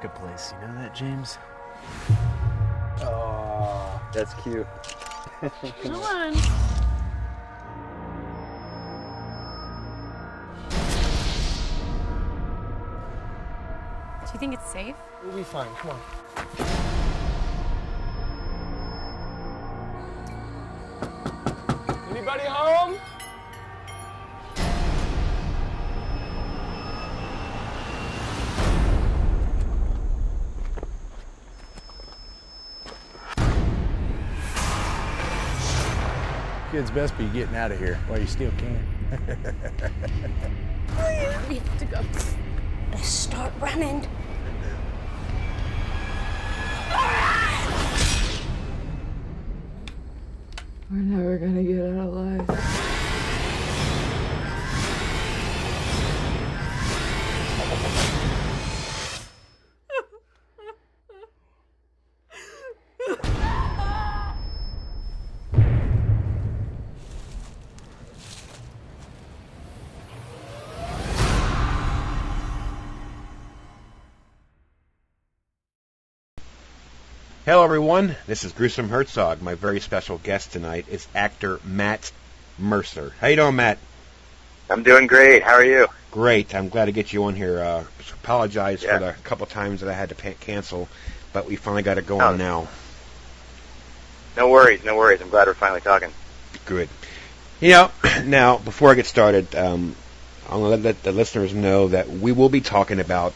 pickup place. You know that, James? Oh, that's cute. Come on. Do you think it's safe? We'll be fine. Come on. Anybody home? Kids best be getting out of here while you still can. We have to go. Let's start running. We're never gonna get out alive. Hello everyone, this is Gruesome Herzog. My very special guest tonight is actor Matt Mercer. How you doing, Matt? I'm doing great. How are you? Great. I'm glad to get you on here. Apologize for the couple times that I had to cancel, but we finally got it going now. No worries. I'm glad we're finally talking. Good. You know, now, before I get started, I'm going to let the listeners know that we will be talking about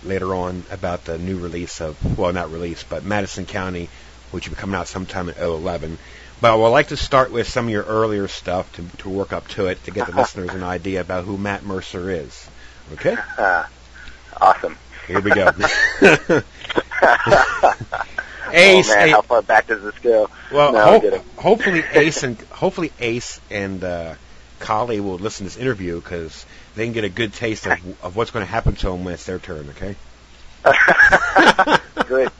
later on about the new release of, well, not release, but Madison County, which will be coming out sometime in 2011. But I would like to start with some of your earlier stuff to work up to it to get the listeners an idea about who Matt Mercer is. Okay? Awesome. Here we go. Ace, oh man, how far back does this go? Well, no, hopefully Ace and Collie will listen to this interview because they can get a good taste of what's going to happen to them when it's their turn. Okay. Good.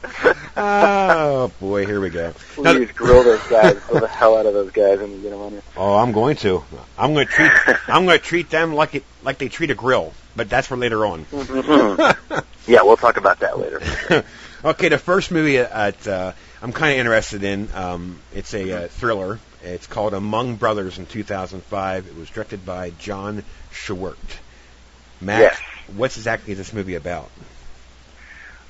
Oh boy, here we go. Please grill those guys, grill the hell out of those guys, and you get them on here. Oh, I'm going to. I'm going to treat them like they treat a grill, but that's for later on. Yeah, we'll talk about that later. Okay, the first movie I'm kind of interested in. It's a thriller. It's called Among Brothers in 2005. It was directed by John Schwartz. Matt, yes. What's exactly this movie about?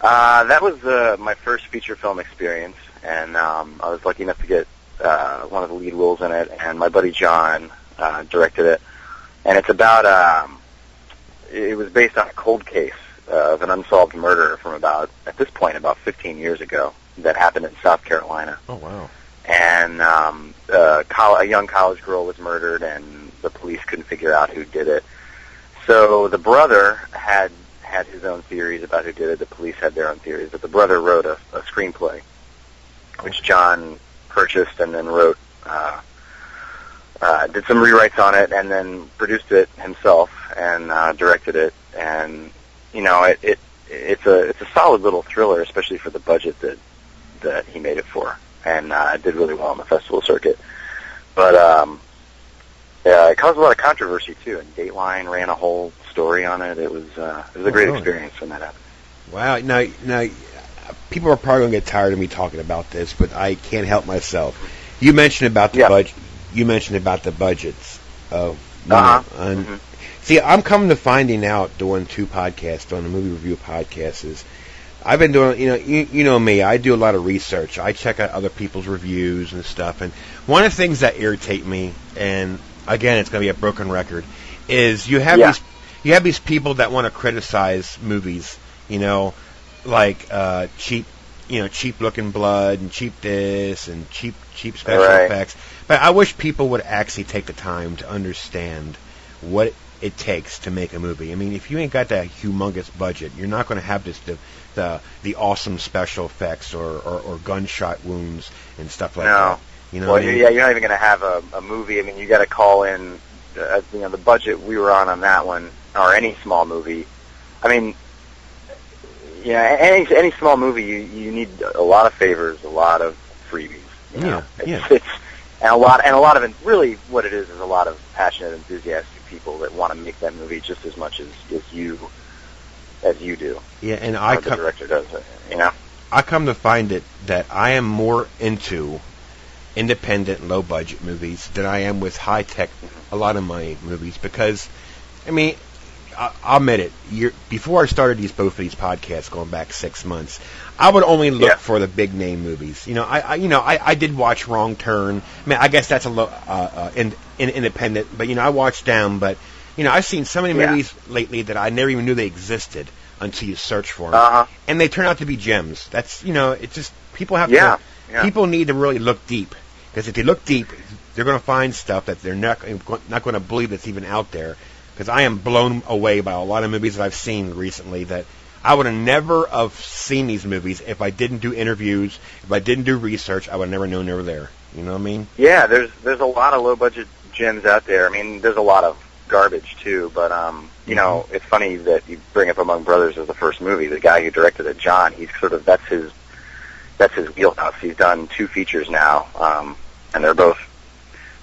That was my first feature film experience, and I was lucky enough to get one of the lead roles in it, and my buddy John directed it. And it's about, it was based on a cold case of an unsolved murder from at this point, about 15 years ago that happened in South Carolina. Oh, wow. And a young college girl was murdered, and the police couldn't figure out who did it. So the brother had his own theories about who did it. The police had their own theories, but the brother wrote a screenplay, which John purchased and then wrote, did some rewrites on it, and then produced it himself and directed it. And you know, it's a solid little thriller, especially for the budget that he made it for, and it did really well on the festival circuit. But it caused a lot of controversy too, and Dateline ran a whole story on it. It was a great experience when that happened. Wow. Now, people are probably going to get tired of me talking about this, but I can't help myself. You mentioned about the budget. You mentioned about the budgets. See, I'm coming to finding out doing two podcasts, doing a movie review podcast, is I've been doing, you know me, I do a lot of research. I check out other people's reviews and stuff, and one of the things that irritate me, and again, it's going to be a broken record, is you have these people that want to criticize movies, like cheap looking blood and cheap this and cheap special effects. But I wish people would actually take the time to understand what it takes to make a movie. I mean, if you ain't got that humongous budget, you're not going to have the awesome special effects or gunshot wounds and stuff like that. You're not even going to have a movie. I mean, you got to call in, the budget we were on that one, or any small movie. I mean, any small movie, you need a lot of favors, a lot of freebies. It's and a lot of it. Really, what it is a lot of passionate, enthusiastic people that want to make that movie just as much as you as you do. Yeah, and The director does it, you know? I come to find it that I am more into independent, low-budget movies than I am with high-tech, a lot of my movies, because, I mean, I'll admit it, before I started both of these podcasts, going back 6 months, I would only look for the big-name movies. You know, I did watch Wrong Turn. I mean, I guess that's independent, but, you know, I watched them, but, you know, I've seen so many movies lately that I never even knew they existed until you search for them. And they turn out to be gems. That's, you know, it's just, people have to, people need to really look deep. Because if they look deep, they're going to find stuff that they're not going to believe that's even out there. Because I am blown away by a lot of movies that I've seen recently that I would have never have seen these movies if I didn't do interviews, if I didn't do research. I would have never known they were there. You know what I mean? Yeah, there's a lot of low-budget gems out there. I mean, there's a lot of garbage, too. But, you know, it's funny that you bring up Among Brothers as the first movie. The guy who directed it, John, he's sort of, that's his wheelhouse. He's done 2 features now, and they're both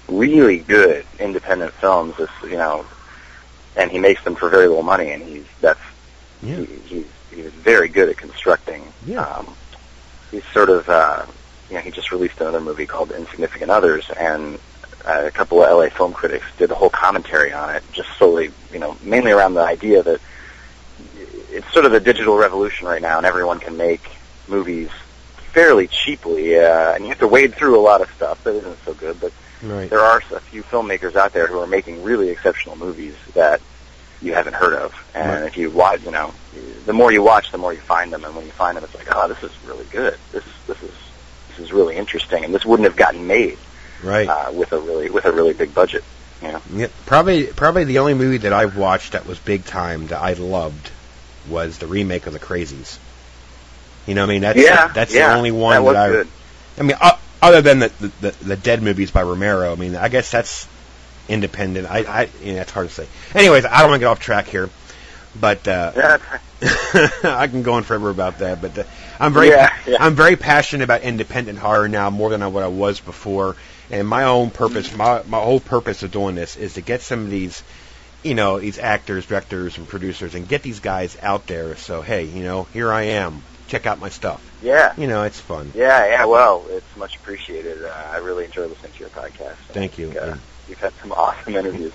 really good independent films. You know, and he makes them for very little money, and he's very good at constructing. Yeah. He's sort of, you know, he just released another movie called Insignificant Others, and a couple of LA film critics did a whole commentary on it, just solely, you know, mainly around the idea that it's sort of the digital revolution right now, and everyone can make movies fairly cheaply, and you have to wade through a lot of stuff that isn't so good, but there are a few filmmakers out there who are making really exceptional movies that you haven't heard of, and if you watch, you know, the more you watch, the more you find them, and when you find them, it's like, oh, this is really good, this is really interesting, and this wouldn't have gotten made with a really big budget, you know. Yeah, probably the only movie that I've watched that was big time that I loved was the remake of The Crazies. You know what I mean? That's the only one that was that good. I mean, other than the Dead movies by Romero, I mean, I guess that's independent. You know, it's hard to say. Anyways, I don't want to get off track here, but I can go on forever about that. But I'm very passionate about independent horror now more than what I was before. And my own purpose, my whole purpose of doing this is to get some of these, you know, these actors, directors, and producers, and get these guys out there. So hey, you know, here I am. Check out my stuff. Yeah. You know, it's fun. Yeah, well, it's much appreciated. I really enjoy listening to your podcast. Thank you. You've had some awesome interviews.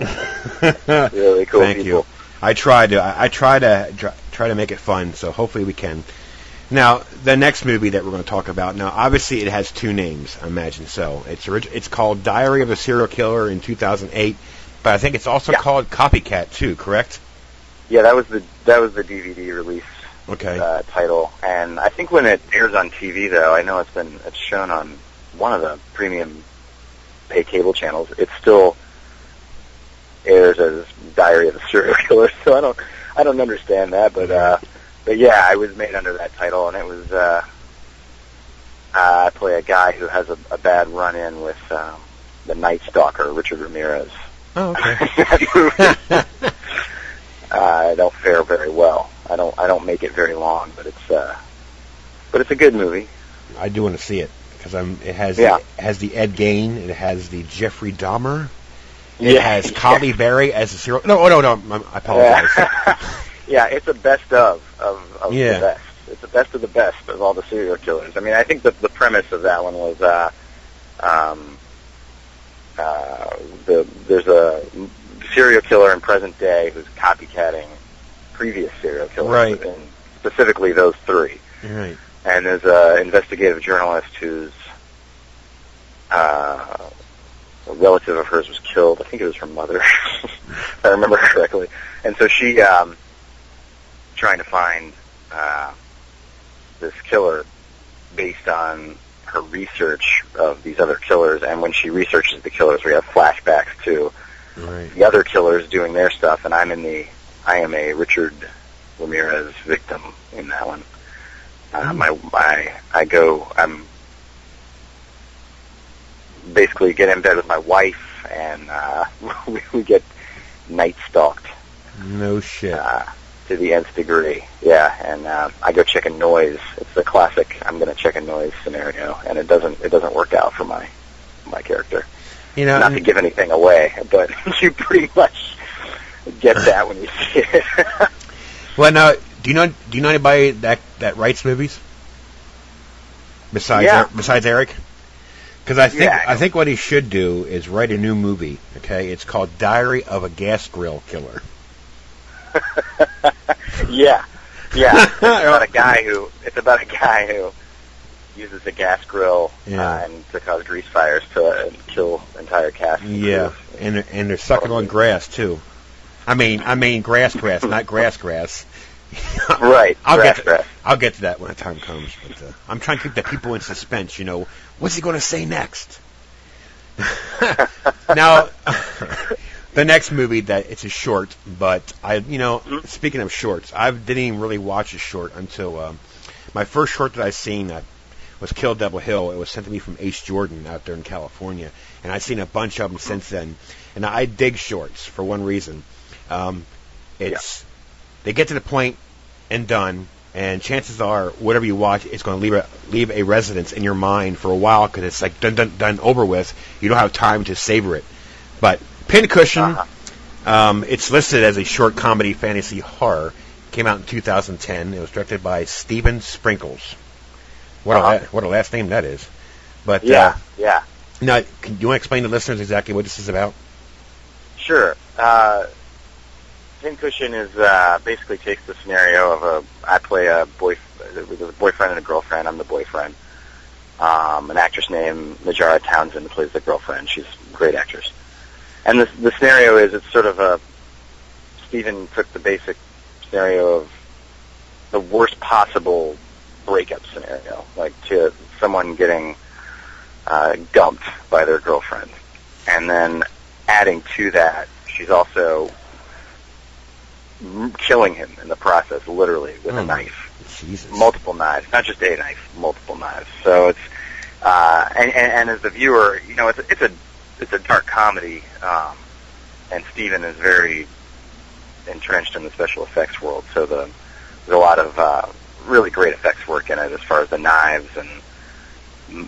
Really cool Thank people. you. I try to make it fun, so hopefully we can. Now, the next movie that we're going to talk about, now, obviously it has 2 names, I imagine so. It's called Diary of a Serial Killer in 2008, but I think it's also called Copycat, too, correct? Yeah, that was the DVD release. Title, and I think when it airs on TV, though, I know it's shown on one of the premium pay cable channels. It still airs as Diary of a Serial Killer, so I don't understand that, but yeah, I was made under that title, and it was I play a guy who has a bad run-in with the Night Stalker, Richard Ramirez. Oh, okay. I don't fare very well. I don't make it very long, but it's a good movie. I do want to see it because it has the Ed Gein, it has the Jeffrey Dahmer, it has Colby Berry as a serial. No, I apologize. Yeah, it's a best of the best. It's the best of all the serial killers. I mean, I think the premise of that one was there's a serial killer in present day who's copycatting previous serial killers, and specifically those 3. Right. And there's an investigative journalist whose a relative of hers was killed. I think it was her mother, if I remember correctly. And so she trying to find this killer based on her research of these other killers. And when she researches the killers, we have flashbacks to the other killers doing their stuff, and I am a Richard Ramirez victim in that one. I'm basically get in bed with my wife, and we get night stalked. No shit. To the nth degree, yeah. And I go check a noise. It's the classic I'm going to check a noise scenario, and it doesn't work out for my character. You know, not to give anything away, but you pretty much get that when you see it. Well, now, Do you know anybody that writes movies besides Eric? Because I think what he should do is write a new movie. Okay, it's called Diary of a Gas Grill Killer. Yeah. It's about a guy who uses a gas grill and to cause grease fires to kill entire casts. Yeah, and they're sucking on grass too. I mean grass, not grass. Right. I'll get to that when the time comes. But I'm trying to keep the people in suspense. You know, what's he going to say next? Now, the next movie it's a short, but speaking of shorts, I didn't even really watch a short until my first short that I seen was Kill Devil Hill. It was sent to me from Ace Jordan out there in California, and I've seen a bunch of them since then. And I dig shorts for one reason. They get to the point and done, and chances are whatever you watch, it's going to leave a residence in your mind for a while because it's like done over with. You don't have time to savor it. But Pincushion, it's listed as a short comedy fantasy horror. Came out in 2010. It was directed by Steven Sprinkles. What a last name that is. But yeah. Now, you want to explain to listeners exactly what this is about? Sure. Pincushion is basically takes the scenario of I play a boyfriend and a girlfriend. I'm the boyfriend. An actress named Najara Townsend plays the girlfriend. She's a great actress. And the scenario is it's sort of Steven took the basic scenario of the worst possible breakup scenario, like to someone getting dumped by their girlfriend, and then adding to that, she's also killing him in the process, literally with a knife. Jesus. Multiple knives, not just a knife, multiple knives. So it's and as the viewer, it's a dark comedy, and Steven is very entrenched in the special effects world. So there's a lot of really great effects work in it, as far as the knives and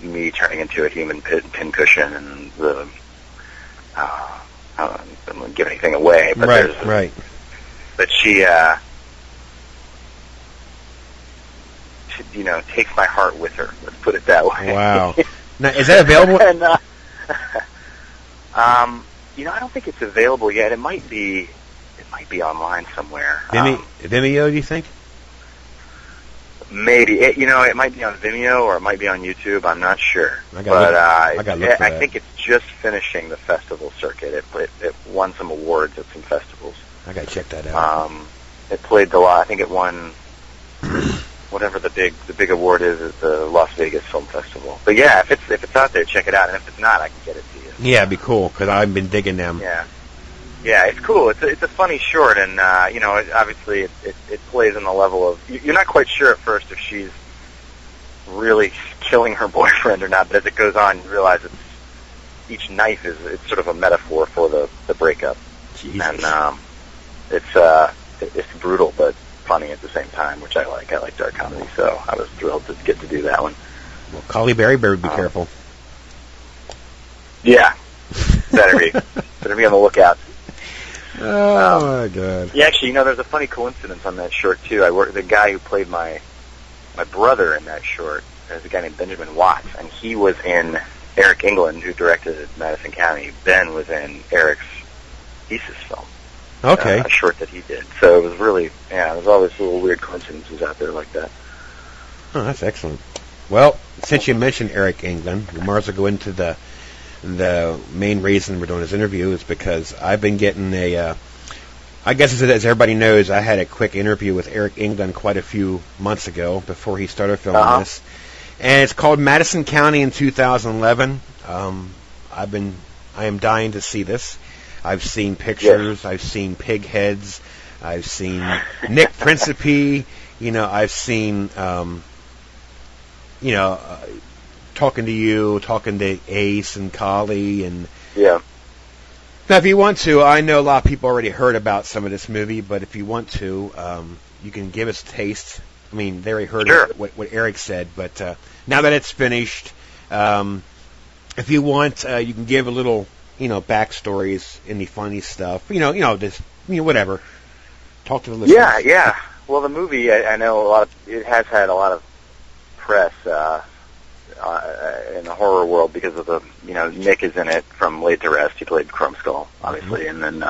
me turning into a human pincushion and the. I don't want to give anything away, but right. But she takes my heart with her. Let's put it that way. Wow. Now, is that available? And, I don't think it's available yet. It might be online somewhere. Vimeo, do you think? Maybe it might be on Vimeo or it might be on YouTube. I'm not sure. I think it's just finishing the festival circuit. It won some awards at some festivals. I gotta check that out. It played I think it won whatever the big award is at the Las Vegas Film Festival. But yeah, if it's out there, check it out. And if it's not, I can get it to you. Yeah, it'd be cool because I've been digging them. Yeah, it's cool. It's a funny short, and obviously it plays on the level of you're not quite sure at first if she's really killing her boyfriend or not. But as it goes on, you realize each knife it's sort of a metaphor for the breakup. Jesus. And it's brutal but funny at the same time, which I like. I like dark comedy, so I was thrilled to get to do that one. Well, Collie Berry Bird, be careful. Yeah, better be on the lookout. Oh my God! Yeah, actually, there's a funny coincidence on that short too. The guy who played my brother in that short is a guy named Benjamin Watts, and he was in Eric England, who directed Madison County. Ben was in Eric's thesis film. Okay. A short that he did. So it was really, there's always little weird coincidences out there like that. Oh, that's excellent. Well, since you mentioned Eric England, we might as well go into the main reason we're doing this interview is because I've been getting I guess as everybody knows, I had a quick interview with Eric England quite a few months ago before he started filming this. And it's called Madison County in 2011. I am dying to see this. I've seen pictures. Yes. I've seen pig heads. I've seen Nick Principe. I've seen, talking to you, talking to Ace and Collie. And yeah. Now, if you want to, I know a lot of people already heard about some of this movie, but if you want to, you can give us a taste. I mean, they already heard what Eric said, but now that it's finished, if you want, you can give a little, backstories, any funny stuff, just, whatever. Talk to the listeners. Yeah. Well, the movie, I know it has had a lot of press in the horror world because of Nick is in it from Laid to Rest. He played Chrome Skull, obviously, and then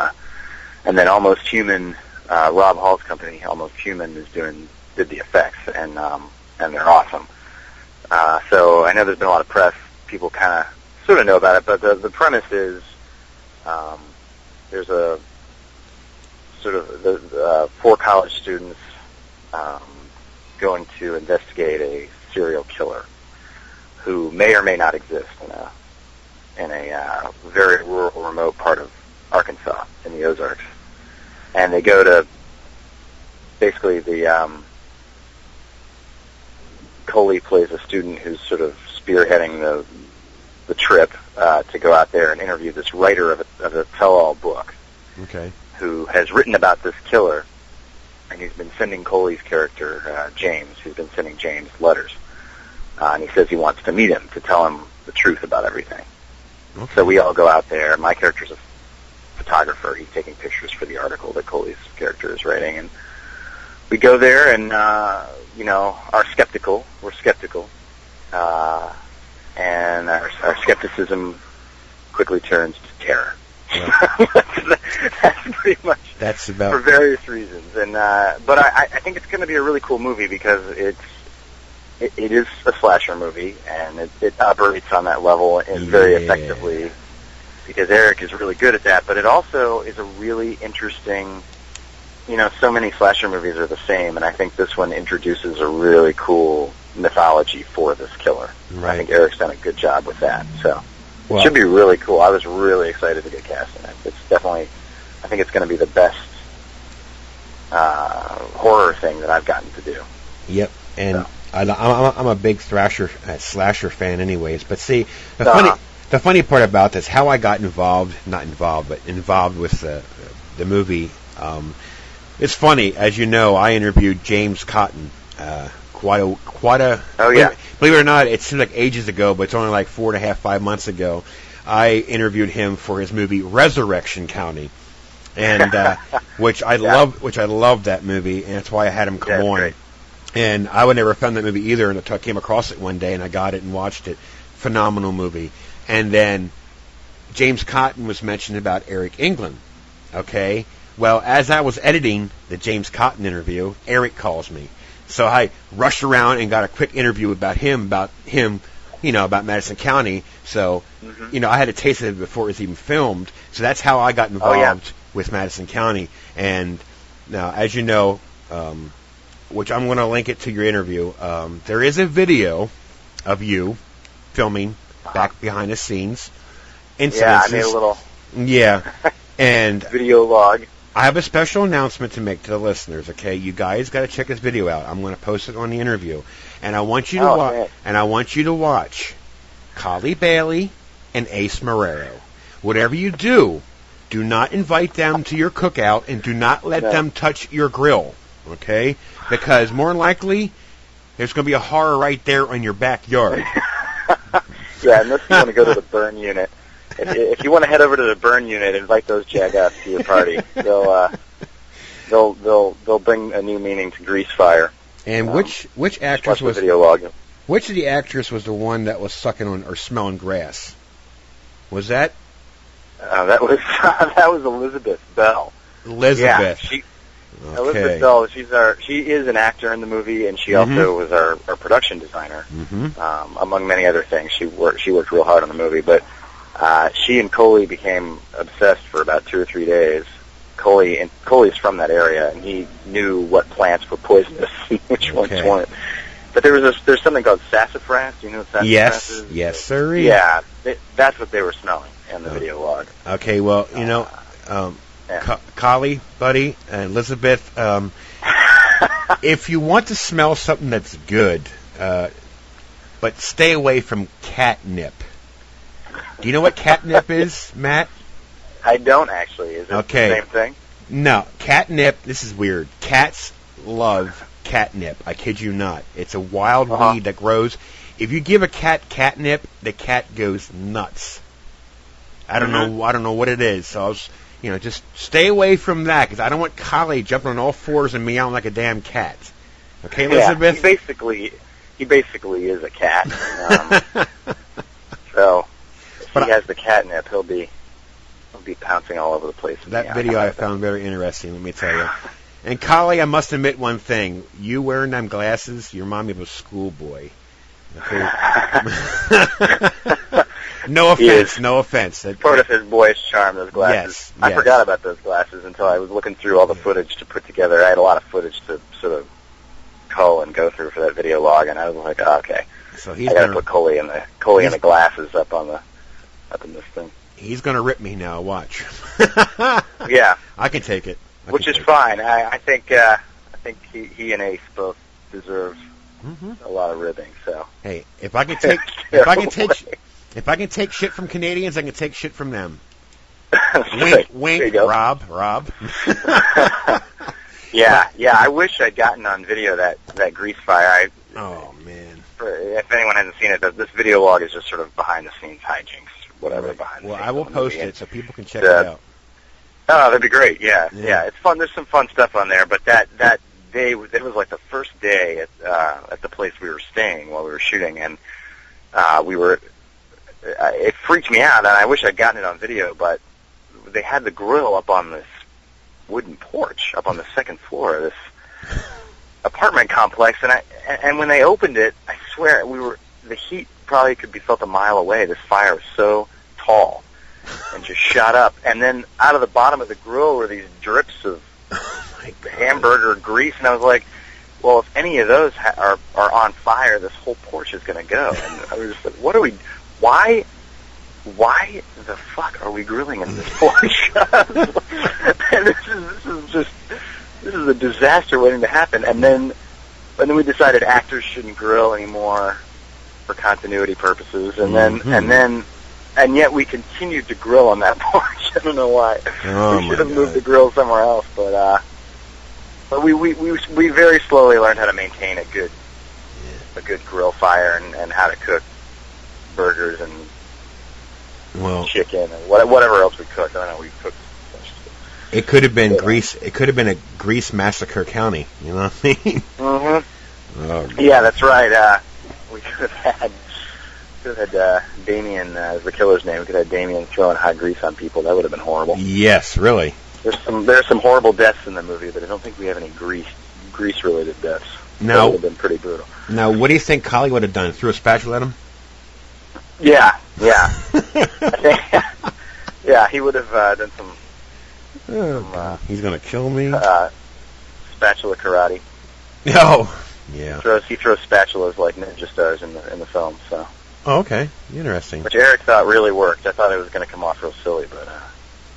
Almost Human, Rob Hall's company, Almost Human, did the effects, and they're awesome. So I know there's been a lot of press. People kind of sort of know about it, but the premise is there's a sort of the 4 college students going to investigate a serial killer who may or may not exist in a very rural, remote part of Arkansas in the Ozarks. And they go to basically Coley plays a student who's sort of spearheading the trip to go out there and interview this writer of a tell-all book. Okay. Who has written about this killer, and he's been sending Coley's character, James, he's been sending James letters. And he says he wants to meet him to tell him the truth about everything. Okay. So we all go out there. My character's a photographer. He's taking pictures for the article that Coley's character is writing. And we go there and, are skeptical. We're skeptical. And our skepticism quickly turns to terror. Yeah. That's pretty much. That's about for various reasons, and but I think it's going to be a really cool movie because it is a slasher movie, and it operates on that level and very effectively because Eric is really good at that. But it also is a really interesting. So many slasher movies are the same, and I think this one introduces a really cool mythology for this killer. Right. I think Eric's done a good job with that. So. It should be really cool. I was really excited to get cast in it. It's definitely, I think it's going to be the best horror thing that I've gotten to do. Yep, and so. I'm a big slasher fan anyways. But see, the funny part about this, how I got involved with the movie, it's funny. As you know, I interviewed James Cotton quite a oh yeah. Believe it or not, it seems like ages ago, but it's only like 4.5, 5 months ago. I interviewed him for his movie Resurrection County, and which I loved that movie, and that's why I had him come on. Great. And I would never found that movie either, and I came across it one day, and I got it and watched it. Phenomenal movie. And then James Cotton was mentioned about Eric England. Okay, well, as I was editing the James Cotton interview, Eric calls me. So I rushed around and got a quick interview about him, about Madison County. So, I had a taste of it before it was even filmed. So that's how I got involved with Madison County. And now, as you know, which I'm going to link it to your interview, there is a video of you filming back behind the scenes. Incidences. Yeah, I made a little. Yeah, and video log. I have a special announcement to make to the listeners. Okay, you guys got to check this video out. I'm going to post it on the interview, and I want you to watch. And I want you to watch Collie Bailey and Ace Marrero. Whatever you do, do not invite them to your cookout, and do not let them touch your grill. Okay, because more than likely, there's going to be a horror right there in your backyard. Yeah, unless you want to go to the burn unit. If you want to head over to the burn unit, invite those jagoffs to your party. They'll bring a new meaning to Grease Fire. And which actress was video log? Which of the actress was the one that was sucking on or smelling grass? Was that? That was Elizabeth Bell. Elizabeth. Yeah, Elizabeth Bell. She is an actor in the movie, and she also was our production designer, among many other things. She worked real hard on the movie, but. She and Coley became obsessed for about 2 or 3 days. Coley's from that area, and he knew what plants were poisonous and which ones weren't. But there's something called sassafras. Do you know what sassafras is? Yes, sir. Yeah, that's what they were smelling in the video log. Okay, well, Collie, buddy, and Elizabeth, if you want to smell something that's good, but stay away from catnip. Do you know what catnip is, Matt? I don't actually. Is it the same thing? No. Catnip, this is weird. Cats love catnip. I kid you not. It's a wild weed that grows. If you give a cat catnip, the cat goes nuts. I don't know what it is. So just stay away from that because I don't want Collie jumping on all fours and meowing like a damn cat. Okay, Elizabeth? Yeah, he basically is a cat. So if he has the catnip, he'll be pouncing all over the place. That video I found very interesting, let me tell you. And Collie, I must admit one thing. You wearing them glasses, you remind me of a schoolboy. Okay? No offense. Part of his boyish charm, those glasses. Yes. I forgot about those glasses until I was looking through all the footage to put together. I had a lot of footage to sort of cull and go through for that video log, and I was like, oh, okay. So I got to put Coley and the glasses up in this thing. He's going to rip me now. Watch. Yeah, I can take it. Which is fine. I think he and Ace both deserve a lot of ribbing. So hey, if I can take shit from Canadians, I can take shit from them. Wink, Rob. Yeah. I wish I'd gotten on video that grease fire. Oh man! If anyone hasn't seen it, this video log is just sort of behind the scenes hijinks, whatever behind. Well, the scenes I will post it so people can check it out. Oh, that'd be great. Yeah, it's fun. There's some fun stuff on there, but that day, it was like the first day at the place we were staying while we were shooting, and it freaked me out, and I wish I'd gotten it on video, but they had the grill up on this wooden porch up on the second floor of this apartment complex, and when they opened it, I swear the heat probably could be felt a mile away. This fire was so tall and just shot up, and then out of the bottom of the grill were these drips of hamburger grease, and I was like, well, if any of those are on fire, this whole porch is going to go. And I was just like, why the fuck are we grilling in this porch? And this is a disaster waiting to happen. And then we decided actors shouldn't grill anymore for continuity purposes. And yet we continued to grill on that porch. I don't know why. We should have moved the grill somewhere else, but we very slowly learned how to maintain a good grill fire and how to cook burgers and chicken and whatever else we cooked. I don't know. We cooked. It could have been Grease. It could have been a Grease Massacre County. You know what I mean? Mm-hmm. Oh, yeah, that's right. We could have had Damien as the killer's name. We could have had Damien throwing hot grease on people. That would have been horrible. Yes, really. There's some horrible deaths in the movie, but I don't think we have any grease-related deaths. No. That would have been pretty brutal. Now, what do you think Collie would have done? Threw a spatula at him? Yeah. Yeah, he would have done some. He's going to kill me. Spatula karate. Oh, yeah. He throws spatulas like Ninja stars in the film. So. Oh, okay. Interesting. Which Eric thought really worked. I thought it was going to come off real silly,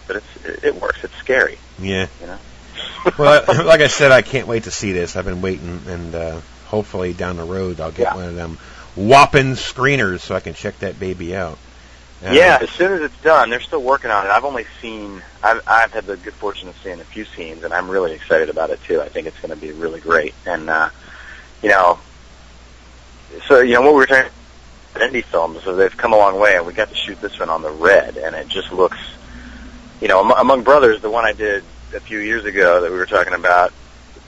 but it works. It's scary. Yeah. You know. Well, like I said, I can't wait to see this. I've been waiting, and hopefully down the road I'll get one of them whopping screeners so I can check that baby out. Yeah, as soon as it's done, they're still working on it. I've had the good fortune of seeing a few scenes, and I'm really excited about it too. I think it's going to be really great. And what we were talking about indie films, so they've come a long way, and we got to shoot this one on the Red, and it just looks, Among Brothers, the one I did a few years ago that we were talking about,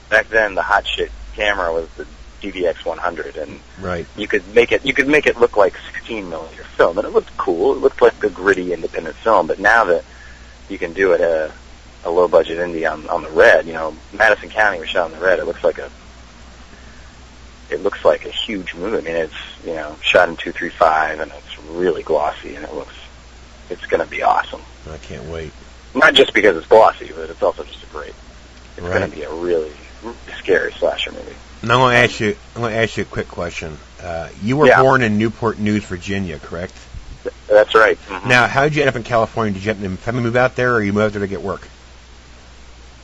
back then the hot shit camera was the DVX 100, and right. you could make it look like 16mm film, and it looked cool. It looked like a gritty independent film. But now that you can do it a low budget indie on the Red, Madison County was shot on the Red. It looks like a huge movie. I mean, it's shot in 235, and it's really glossy, and it's going to be awesome. I can't wait. Not just because it's glossy, but it's also just it's going to be a really scary slasher movie. Now I'm going to ask you a quick question. You were born in Newport News, Virginia, correct? That's right. Mm-hmm. Now, how did you end up in California? Did you have family move out there, or you moved out there to get work?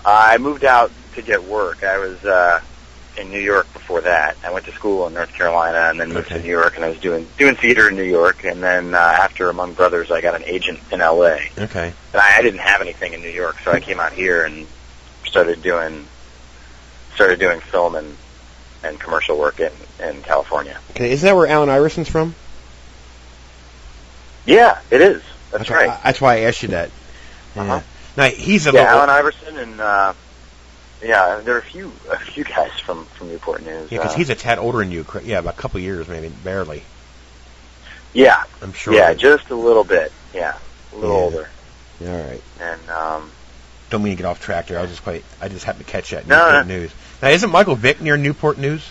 I moved out to get work. I was in New York before that. I went to school in North Carolina and then moved to New York, and I was doing theater in New York. And then after Among Brothers, I got an agent in L.A. Okay. And I didn't have anything in New York, so I came out here and started doing film and commercial work in California. Okay, is that where Alan Iverson's from? Yeah, it is. That's right. That's why I asked you that. Yeah. Now he's a Yeah, little. Allen Iverson and yeah, there are a few guys from Newport News. Yeah, because he's a tad older than you. Yeah, about a couple years, maybe, barely. Yeah, I'm sure. Yeah, just a little bit. Yeah, a little older. All right. And don't mean to get off track there. I just happened to catch that in No, Newport no. News. Now, isn't Michael Vick near Newport News?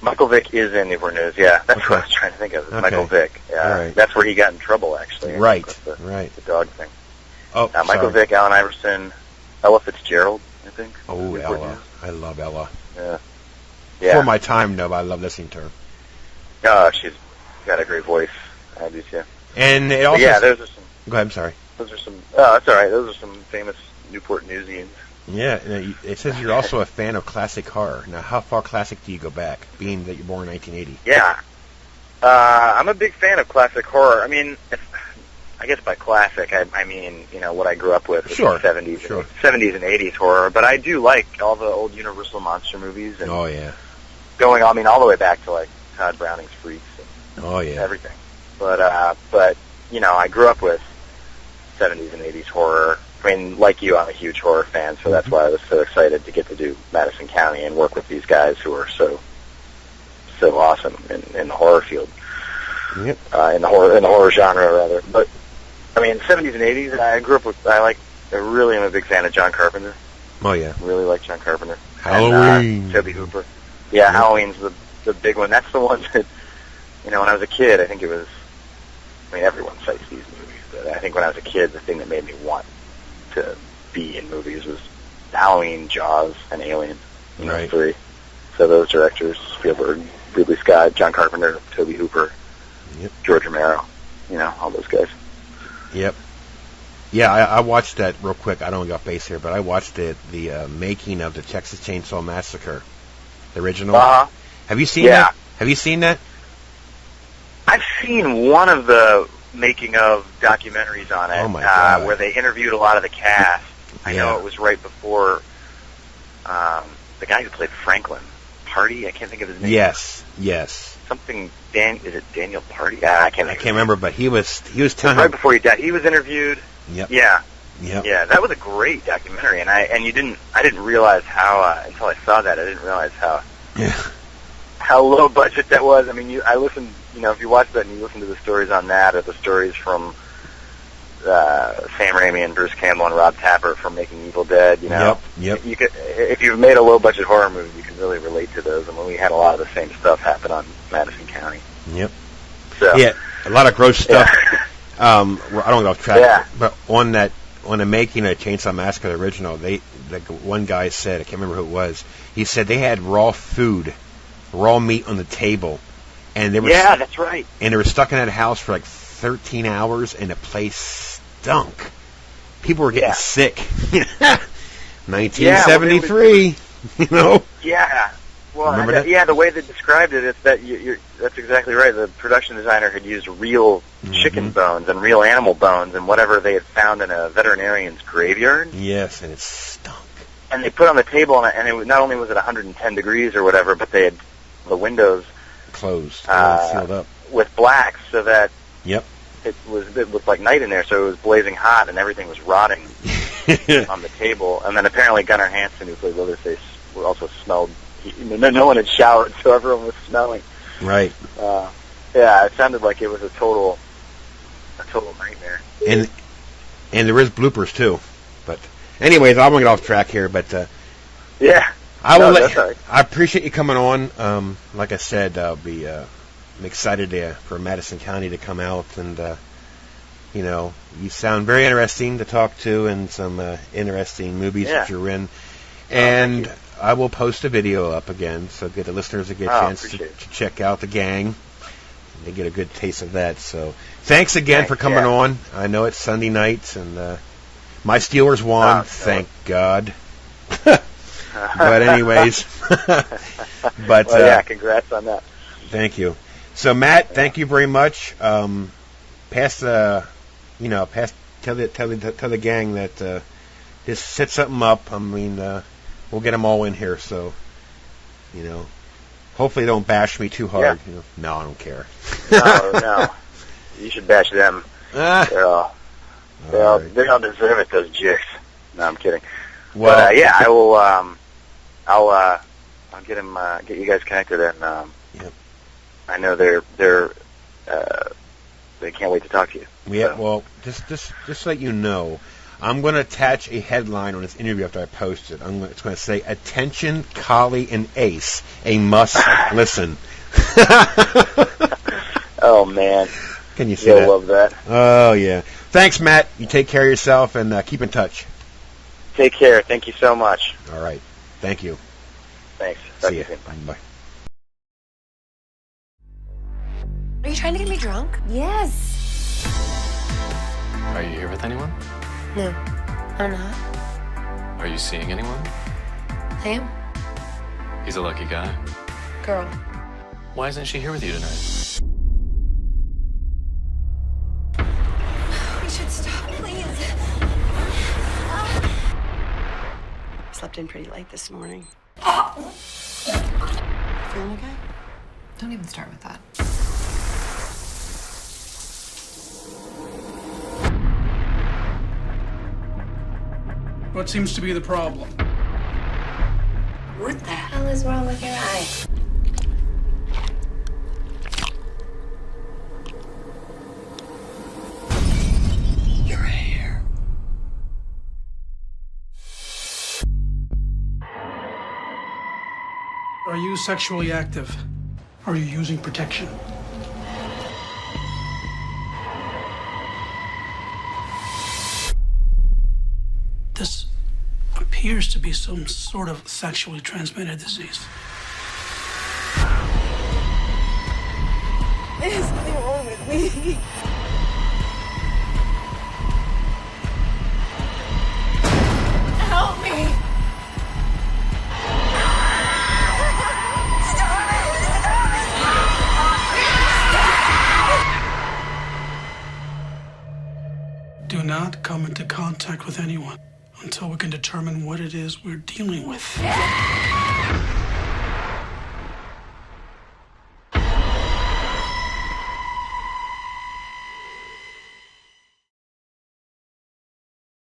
Michael Vick is in Newport News. Yeah, that's Okay. what I was trying to think of. Okay. Michael Vick. Yeah, All right. that's where he got in trouble, actually. Right. With Right. The dog thing. Oh, Michael sorry. Vick, Allen Iverson, Ella Fitzgerald, I think. Oh, Newport Ella. News. I love Ella. Yeah. Yeah. For my time, no, but I love listening to her. Oh, she's got a great voice. I do too. And it But also. yeah, those are some. Go ahead. I'm sorry. Those are some. Oh, that's all right. Those are some famous Newport Newsians. Yeah, it says you're also a fan of classic horror. Now, how far classic do you go back, being that you're born in 1980? Yeah. I'm a big fan of classic horror. I mean, I guess by classic, I mean, what I grew up with, Sure, the 70s, sure. 70s and 80s horror. But I do like all the old Universal monster movies and Oh, yeah. going, I mean, all the way back to like Todd Browning's Freaks and Oh, yeah. everything. But I grew up with 70s and 80s horror. I mean, like you, I'm a huge horror fan, so that's why I was so excited to get to do Madison County and work with these guys who are so awesome in the horror field. Yep. In the horror genre, rather. But I mean, 70s and 80s. I grew up with. I really am a big fan of John Carpenter. Oh, yeah. Really like John Carpenter. Halloween. And, Tobe Hooper. Yeah, Halloween's the big one. That's the one that when I was a kid, I think it was. I mean, everyone cites these movies, but I think when I was a kid, the thing that made me want to be in movies was Halloween, Jaws, and Alien. Right. Three. So those directors, Spielberg, Ridley Scott, John Carpenter, Tobe Hooper, Yep. George Romero, all those guys. Yep. Yeah, I watched that real quick. I don't want to go off base here, but I watched the making of the Texas Chainsaw Massacre, the original. Have you seen that? Have you seen that? I've seen one of the making of documentaries on it, Oh, my God. where they interviewed a lot of the cast. I know it was right before the guy who played Franklin, Party. I can't think of his name. Yes. Something. Is it Daniel Party? I can't remember, but he was telling right before he died. He was interviewed. Yep. Yeah. Yep. Yeah, that was a great documentary, and I didn't realize how until I saw that. I didn't realize how low budget that was. I mean, I listened. If you watch that and you listen to the stories on that, or the stories from Sam Raimi and Bruce Campbell and Rob Tapert from making Evil Dead, Yep. you could, if you've made a low budget horror movie, you can really relate to those. And we had a lot of the same stuff happen on Madison County. Yep. So, yeah, a lot of gross stuff. I don't go off track. Yeah. But on the making of Chainsaw Massacre, the original, the one guy said, I can't remember who it was. He said they had raw meat on the table, and they were that's right. And they were stuck in that house for like 13 hours, and the place stunk. People were getting sick. 1973, Yeah. Well, Remember that? yeah, the way they described it, it's that that's exactly right. The production designer had used real chicken bones and real animal bones and whatever they had found in a veterinarian's graveyard. Yes, and it stunk. And they put it on the table, and it not only was it 110 degrees or whatever, but they had the windows Closed, sealed up. with blacks so that Yep. it looked like night in there, so it was blazing hot and everything was rotting on the table. And then apparently Gunnar Hansen, who played Leatherface, also smelled. No one had showered, so everyone was smelling. Right. Yeah, it sounded like it was a total nightmare. And there is bloopers too. But anyways, I'm gonna get off track here. But Yeah. I will. That's all right. I appreciate you coming on. Like I said, I'm excited for Madison County to come out, and you sound very interesting to talk to, and some interesting movies that you're in. And I will post a video up again, so get the listeners a chance to check out the gang. They get a good taste of that. So thanks again for coming on. I know it's Sunday night, and my Steelers won. Thank God. But anyways, congrats on that. Thank you. So Matt, thank you very much. Tell the gang that just set something up. I mean, we'll get them all in here. So, hopefully they don't bash me too hard. Yeah. No, I don't care. No, you should bash them. They're all They all deserve it, those jerks. No, I'm kidding. Well, but, yeah, I will. I'll get you guys connected, and Yep. I know they can't wait to talk to you. Yeah. So. Well, just so that you know, I'm going to attach a headline on this interview after I post it. It's going to say, "Attention, Collie and Ace, a must listen." Oh man. Can you see You'll that? love that. Oh yeah. Thanks, Matt. You take care of yourself and keep in touch. Take care. Thank you so much. All right. Thank you. Thanks. Talk See to you. you soon. Bye. Are you trying to get me drunk? Yes. Are you here with anyone? No, I'm not. Are you seeing anyone? I am. He's a lucky guy. Girl. Why isn't she here with you tonight? We should stop, please. Slept in pretty late this morning. Feeling okay? Don't even start with that. What seems to be the problem? What the hell is wrong with your eye? Your hair. Are you sexually active? Are you using protection? This appears to be some sort of sexually transmitted disease. There's something wrong with me. Help me. Do not come into contact with anyone until we can determine what it is we're dealing with.